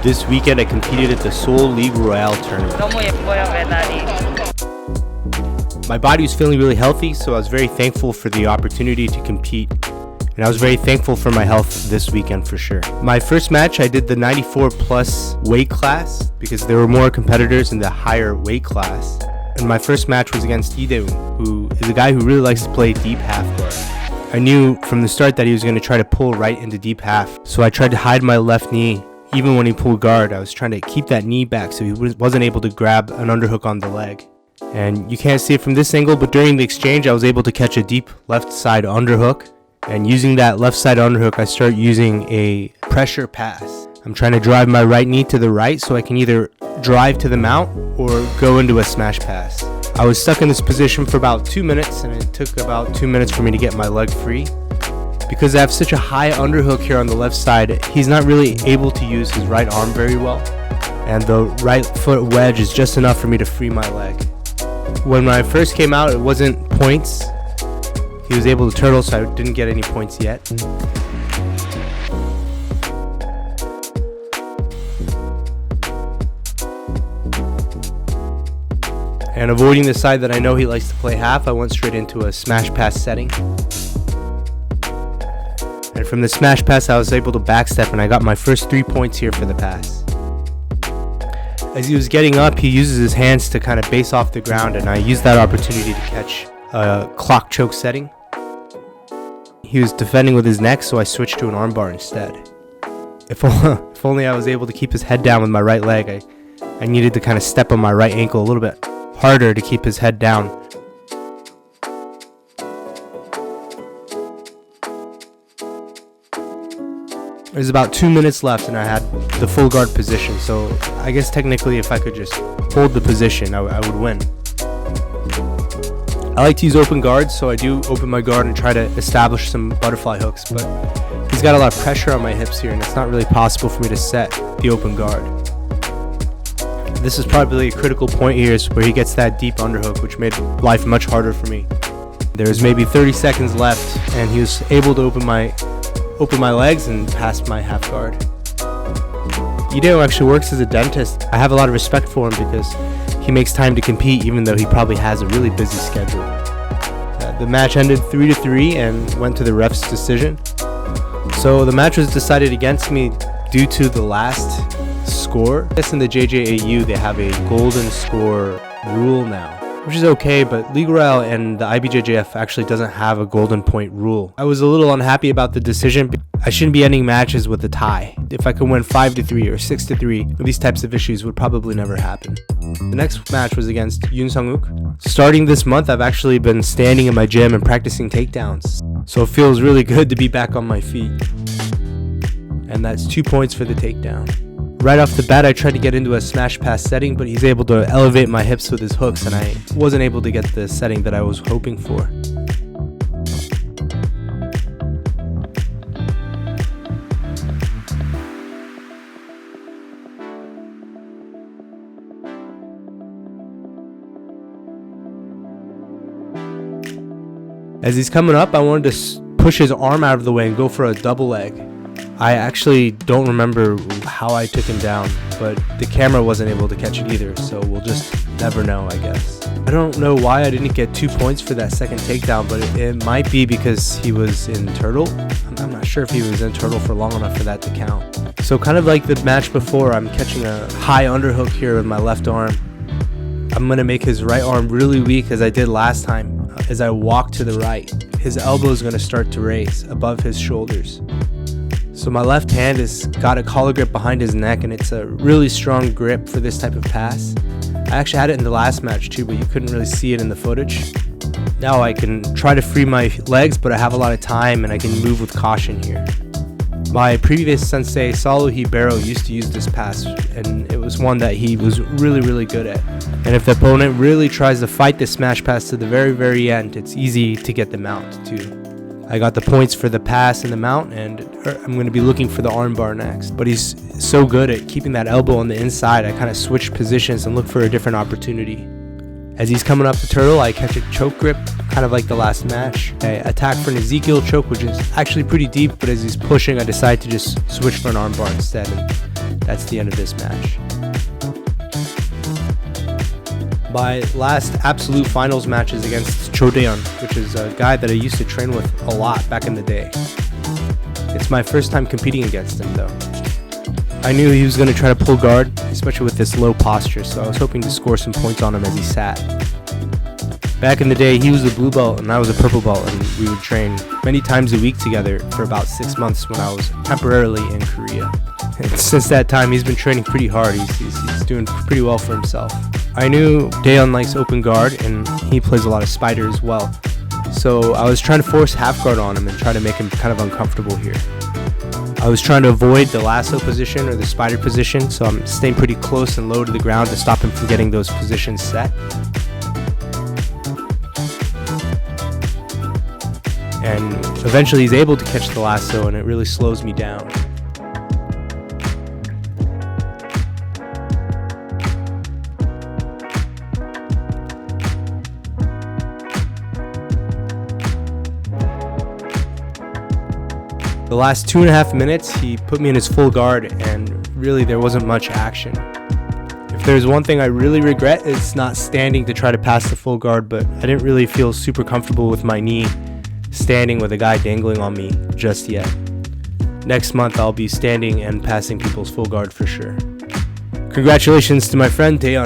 This weekend I competed at the Seoul League Royale tournament. 너무 예뻐요, 메달이. My body was feeling really healthy, so I was very thankful for the opportunity to compete. And I was very thankful for my health this weekend for sure. My first match, I did the 94 plus weight class because there were more competitors in the higher weight class. And my first match was against Lee, who is a guy who really likes to play deep half guard. I knew from the start that he was going to try to pull right into deep half, so I tried to hide my left knee. Even when he pulled guard, I was trying to keep that knee back so he wasn't able to grab an underhook on the leg. And you can't see it from this angle, but during the exchange, I was able to catch a deep left side underhook. And using that left side underhook, I start using a pressure pass. I'm trying to drive my right knee to the right so I can either drive to the mount or go into a smash pass. I was stuck in this position for about 2 minutes, and it took about 2 minutes for me to get my leg free. Because I have such a high underhook here on the left side, he's not really able to use his right arm very well. And the right foot wedge is just enough for me to free my leg. When I first came out, it wasn't points. He was able to turtle, so I didn't get any points yet. And avoiding the side that I know he likes to play half, I went straight into a smash pass setting. And from the smash pass, I was able to backstep, and I got my first 3 points here for the pass. As he was getting up, he uses his hands to kind of base off the ground, and I used that opportunity to catch a clock choke setting. He was defending with his neck, so I switched to an armbar instead. If only I was able to keep his head down with my right leg. I needed to kind of step on my right ankle a little bit harder to keep his head down. There's about 2 minutes left and I had the full guard position, so I guess technically if I could just hold the position, I would win. I like to use open guards, so I do open my guard and try to establish some butterfly hooks, but he's got a lot of pressure on my hips here and it's not really possible for me to set the open guard. This is probably a critical point here, is where he gets that deep underhook, which made life much harder for me. There's maybe 30 seconds left and he was able to open my legs and pass my half guard. Hideo actually works as a dentist. I have a lot of respect for him because he makes time to compete even though he probably has a really busy schedule. The match ended 3-3 and went to the ref's decision. So the match was decided against me due to the last score. I guess in the JJAU they have a golden score rule now, which is okay, but League Royale and the IBJJF actually doesn't have a golden point rule. I was a little unhappy about the decision. I shouldn't be ending matches with a tie. If I could win 5-3 or 6-3, these types of issues would probably never happen. The next match was against Yoon Sung-uk. Starting this month, I've actually been standing in my gym and practicing takedowns. So it feels really good to be back on my feet. And that's 2 points for the takedown. Right off the bat, I tried to get into a smash pass setting, but he's able to elevate my hips with his hooks, and I wasn't able to get the setting that I was hoping for. As he's coming up, I wanted to push his arm out of the way and go for a double leg. I actually don't remember how I took him down, but the camera wasn't able to catch it either, so we'll just never know, I guess. I don't know why I didn't get 2 points for that second takedown, but it might be because he was in turtle. I'm not sure if he was in turtle for long enough for that to count. So kind of like the match before, I'm catching a high underhook here with my left arm. I'm going to make his right arm really weak as I did last time. As I walk to the right, his elbow is going to start to raise above his shoulders. So my left hand has got a collar grip behind his neck, and it's a really strong grip for this type of pass. I actually had it in the last match too, but you couldn't really see it in the footage. Now I can try to free my legs, but I have a lot of time and I can move with caution here. My previous sensei, Salu Hibero, used to use this pass, and it was one that he was really good at. And if the opponent really tries to fight the smash pass to the very end, it's easy to get the mount too. I got the points for the pass and the mount, and I'm going to be looking for the armbar next. But he's so good at keeping that elbow on the inside, I kind of switched positions and look for a different opportunity. As he's coming up the turtle, I catch a choke grip, kind of like the last match. I attack for an Ezekiel choke, which is actually pretty deep, but as he's pushing, I decide to just switch for an armbar instead. And that's the end of this match. My last absolute finals match is against Cho Daeon, which is a guy that I used to train with a lot back in the day. It's my first time competing against him though. I knew he was going to try to pull guard, especially with this low posture, so I was hoping to score some points on him as he sat. Back in the day, he was a blue belt and I was a purple belt, and we would train many times a week together for about 6 months when I was temporarily in Korea. And since that time, he's been training pretty hard. He's doing pretty well for himself. I knew Daeon likes open guard, and he plays a lot of spider as well. So I was trying to force half guard on him and try to make him kind of uncomfortable here. I was trying to avoid the lasso position or the spider position, so I'm staying pretty close and low to the ground to stop him from getting those positions set. And eventually he's able to catch the lasso, and it really slows me down. The last 2.5 minutes, he put me in his full guard, and really there wasn't much action. If there's one thing I really regret, it's not standing to try to pass the full guard, but I didn't really feel super comfortable with my knee standing with a guy dangling on me just yet. Next month, I'll be standing and passing people's full guard for sure. Congratulations to my friend Daeon.